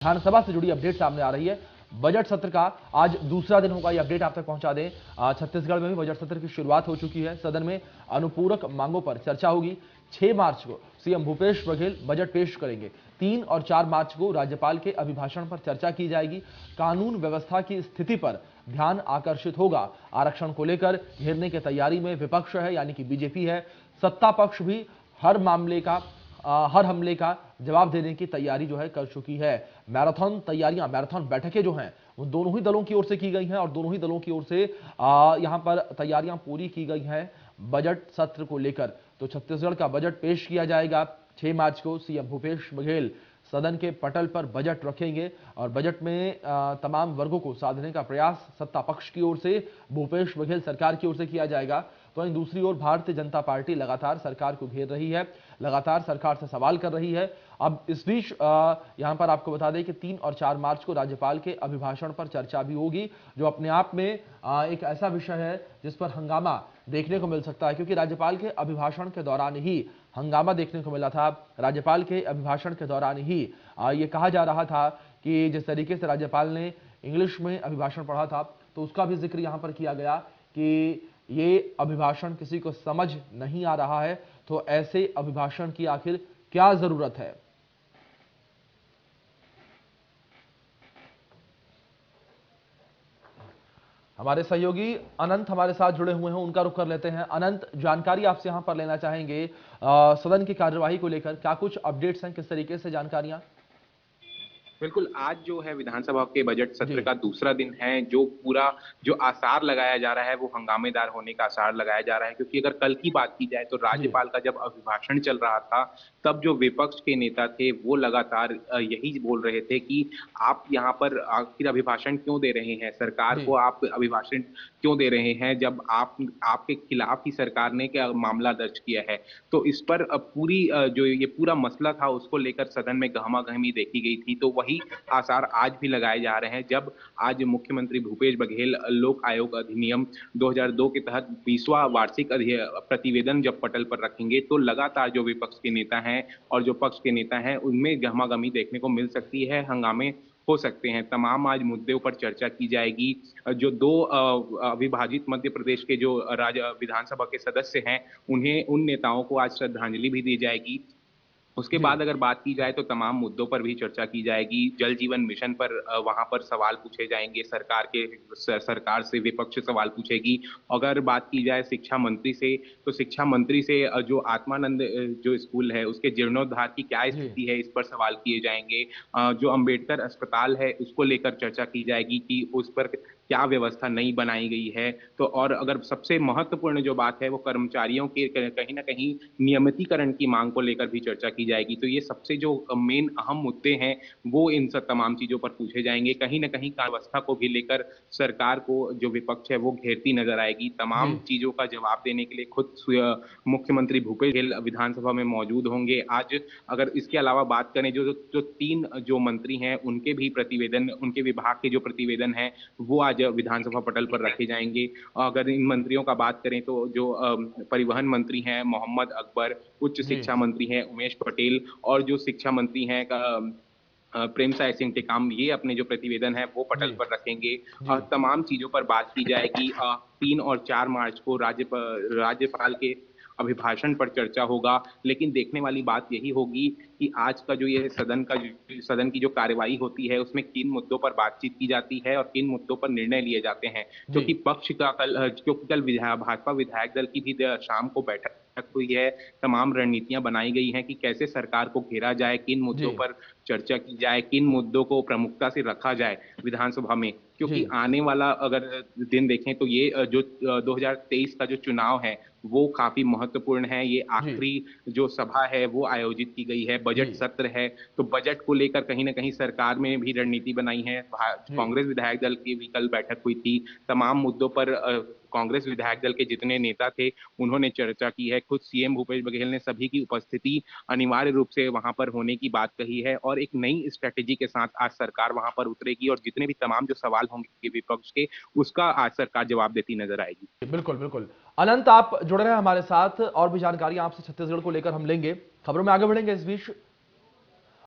विधानसभा से जुड़ी अपडेट सामने आ रही है। बजट सत्र का आज दूसरा दिन होगा, ये अपडेट आप तक पहुंचा दें। छत्तीसगढ़ में भी बजट सत्र की शुरुआत हो चुकी है। सदन में अनुपूरक मांगों पर चर्चा होगी। 6 मार्च को सीएम भूपेश बघेल बजट पेश करेंगे। 3 और 4 मार्च को राज्यपाल के अभिभाषण पर चर्चा की जाएगी। कानून व्यवस्था की स्थिति पर ध्यान आकर्षित होगा। आरक्षण को लेकर घेरने की तैयारी में विपक्ष है, यानी कि बीजेपी है। सत्ता पक्ष भी हर हमले का जवाब देने की तैयारी जो है कर चुकी है। मैराथन बैठकें जो हैं वो दोनों ही दलों की ओर से की गई हैं और दोनों ही दलों की ओर से यहां पर तैयारियां पूरी की गई हैं बजट सत्र को लेकर। तो छत्तीसगढ़ का बजट पेश किया जाएगा 6 मार्च को। सीएम भूपेश बघेल सदन के पटल पर बजट रखेंगे और बजट में तमाम वर्गों को साधने का प्रयास सत्ता पक्ष की ओर से, भूपेश बघेल सरकार की ओर से किया जाएगा। तो वहीं दूसरी ओर भारतीय जनता पार्टी लगातार सरकार को घेर रही है, लगातार सरकार से सवाल कर रही है। अब इस बीच यहां पर आपको बता दें कि 3 और 4 मार्च को राज्यपाल के अभिभाषण पर चर्चा भी होगी, जो अपने आप में एक ऐसा विषय है जिस पर हंगामा देखने को मिल सकता है, क्योंकि राज्यपाल के अभिभाषण के दौरान ही हंगामा देखने को मिला था। राज्यपाल के अभिभाषण के दौरान ही ये कहा जा रहा था कि जिस तरीके से राज्यपाल ने इंग्लिश में अभिभाषण पढ़ा था, तो उसका भी जिक्र यहां पर किया गया कि ये अभिभाषण किसी को समझ नहीं आ रहा है, तो ऐसे अभिभाषण की आखिर क्या जरूरत है। हमारे सहयोगी अनंत हमारे साथ जुड़े हुए हैं, उनका रुख कर लेते हैं। अनंत, जानकारी आपसे यहां पर लेना चाहेंगे सदन की कार्यवाही को लेकर, क्या कुछ अपडेट्स हैं, किस तरीके से जानकारियां। बिल्कुल, आज जो है विधानसभा के बजट सत्र जी का दूसरा दिन है। जो आसार लगाया जा रहा है वो हंगामेदार होने का आसार लगाया जा रहा है, क्योंकि अगर कल की बात की जाए तो जी राज्यपाल का जब अभिभाषण चल रहा था, तब जो विपक्ष के नेता थे वो लगातार यही बोल रहे थे कि आप यहाँ पर आखिर अभिभाषण क्यों दे रहे हैं, सरकार जी को आप अभिभाषण क्यों दे रहे हैं, जब आपके खिलाफ ही सरकार ने क्या मामला दर्ज किया है। तो इस पर जो ये पूरा मसला था उसको लेकर सदन में गहमा-गहमी देखी गई थी। तो वही आसार आज भी लगाए जा रहे हैं, जब आज मुख्यमंत्री भूपेश बघेल लोक आयोग अधिनियम 2002 के तहत 20वां वार्षिक प्रतिवेदन जब पटल पर रखेंगे, तो लगातार जो विपक्ष के नेता हैं और जो पक्ष के नेता हैं उनमें गहमा-गहमी देखने को मिल सकती है, हंगामे हो सकते हैं। तमाम आज मुद्दों पर चर्चा की जाएगी। जो 2 अविभाजित मध्य प्रदेश के जो विधानसभा के सदस्य हैं, उन्हें उन नेताओं को आज श्रद्धांजलि भी दी जाएगी। उसके जी बाद अगर बात की जाए तो तमाम मुद्दों पर भी चर्चा की जाएगी। जल जीवन मिशन पर वहाँ पर सवाल पूछे जाएँगे, सरकार से विपक्ष सवाल पूछेगी। अगर बात की जाए शिक्षा मंत्री से, तो शिक्षा मंत्री से जो आत्मानंद जो स्कूल है उसके जीर्णोद्धार की क्या जी स्थिति है, इस पर सवाल किए जाएँगे। जो अंबेडकर अस्पताल है उसको लेकर चर्चा की जाएगी कि उस पर क्या व्यवस्था नई बनाई गई है। तो और अगर सबसे महत्वपूर्ण जो बात है वो कर्मचारियों के कहीं न कहीं नियमितीकरण की माँग को लेकर भी चर्चा की जाएगी। तो ये सबसे जो मेन अहम मुद्दे हैं, वो इन सब तमाम चीज़ों पर पूछे जाएँगे। कहीं न कहीं व्यवस्था को भी लेकर सरकार को जो विपक्ष है वो घेरती नज़र आएगी। तमाम जी चीज़ों का जवाब देने के लिए खुद मुख्यमंत्री भूपेश बघेल विधानसभा में मौजूद होंगे। आज अगर इसके अलावा बात करें, जो 3 जो मंत्री हैं उनके भी प्रतिवेदन, उनके विभाग के जो प्रतिवेदन हैं वो आज विधानसभा पटल पर रखे जाएँगे। अगर इन मंत्रियों का बात करें तो जो परिवहन मंत्री हैं मोहम्मद अकबर, उच्च जी शिक्षा मंत्री हैं उमेश पटेल और जो शिक्षा मंत्री हैं प्रेमसाय सिंह टेकाम, ये अपने जो प्रतिवेदन है वो पटल जी पर रखेंगे। जी तमाम चीज़ों पर बात की जाएगी। 3 और 4 मार्च को राज्यपाल के अभिभाषण पर चर्चा होगा। लेकिन देखने वाली बात यही होगी कि आज का जो ये सदन की जो कार्यवाही होती है उसमें किन मुद्दों पर बातचीत की जाती है और किन मुद्दों पर निर्णय लिए जाते हैं। जी क्योंकि कल भाजपा विधायक दल की भी शाम को बैठक हुई है। तमाम रणनीतियाँ बनाई गई हैं कि कैसे सरकार को घेरा जाए, किन मुद्दों जी पर चर्चा की जाए, किन मुद्दों को प्रमुखता से रखा जाए विधानसभा में। जी क्योंकि आने वाला अगर दिन देखें तो ये 2023 का जो चुनाव है वो काफ़ी महत्वपूर्ण है। ये जी आखिरी जो सभा है वो आयोजित की गई है, बजट जी सत्र है। तो बजट को लेकर कहीं न कहीं सरकार में भी रणनीति बनाई है। जी कांग्रेस विधायक दल की भी कल बैठक हुई थी। तमाम मुद्दों पर कांग्रेस विधायक दल के जितने नेता थे उन्होंने चर्चा की है। खुद सीएम भूपेश बघेल ने सभी की उपस्थिति अनिवार्य रूप से वहाँ पर होने की बात कही है और एक नई स्ट्रैटेजी के साथ आज सरकार वहाँ पर उतरेगी और जितने भी तमाम जो सवाल होंगे विपक्ष के, उसका आज सरकार जवाब देती नजर आएगी। बिल्कुल बिल्कुल। अनंत, आप जुड़ रहे हैं हमारे साथ, और भी जानकारी आपसे छत्तीसगढ़ को लेकर हम लेंगे। खबरों में आगे बढ़ेंगे। इस बीच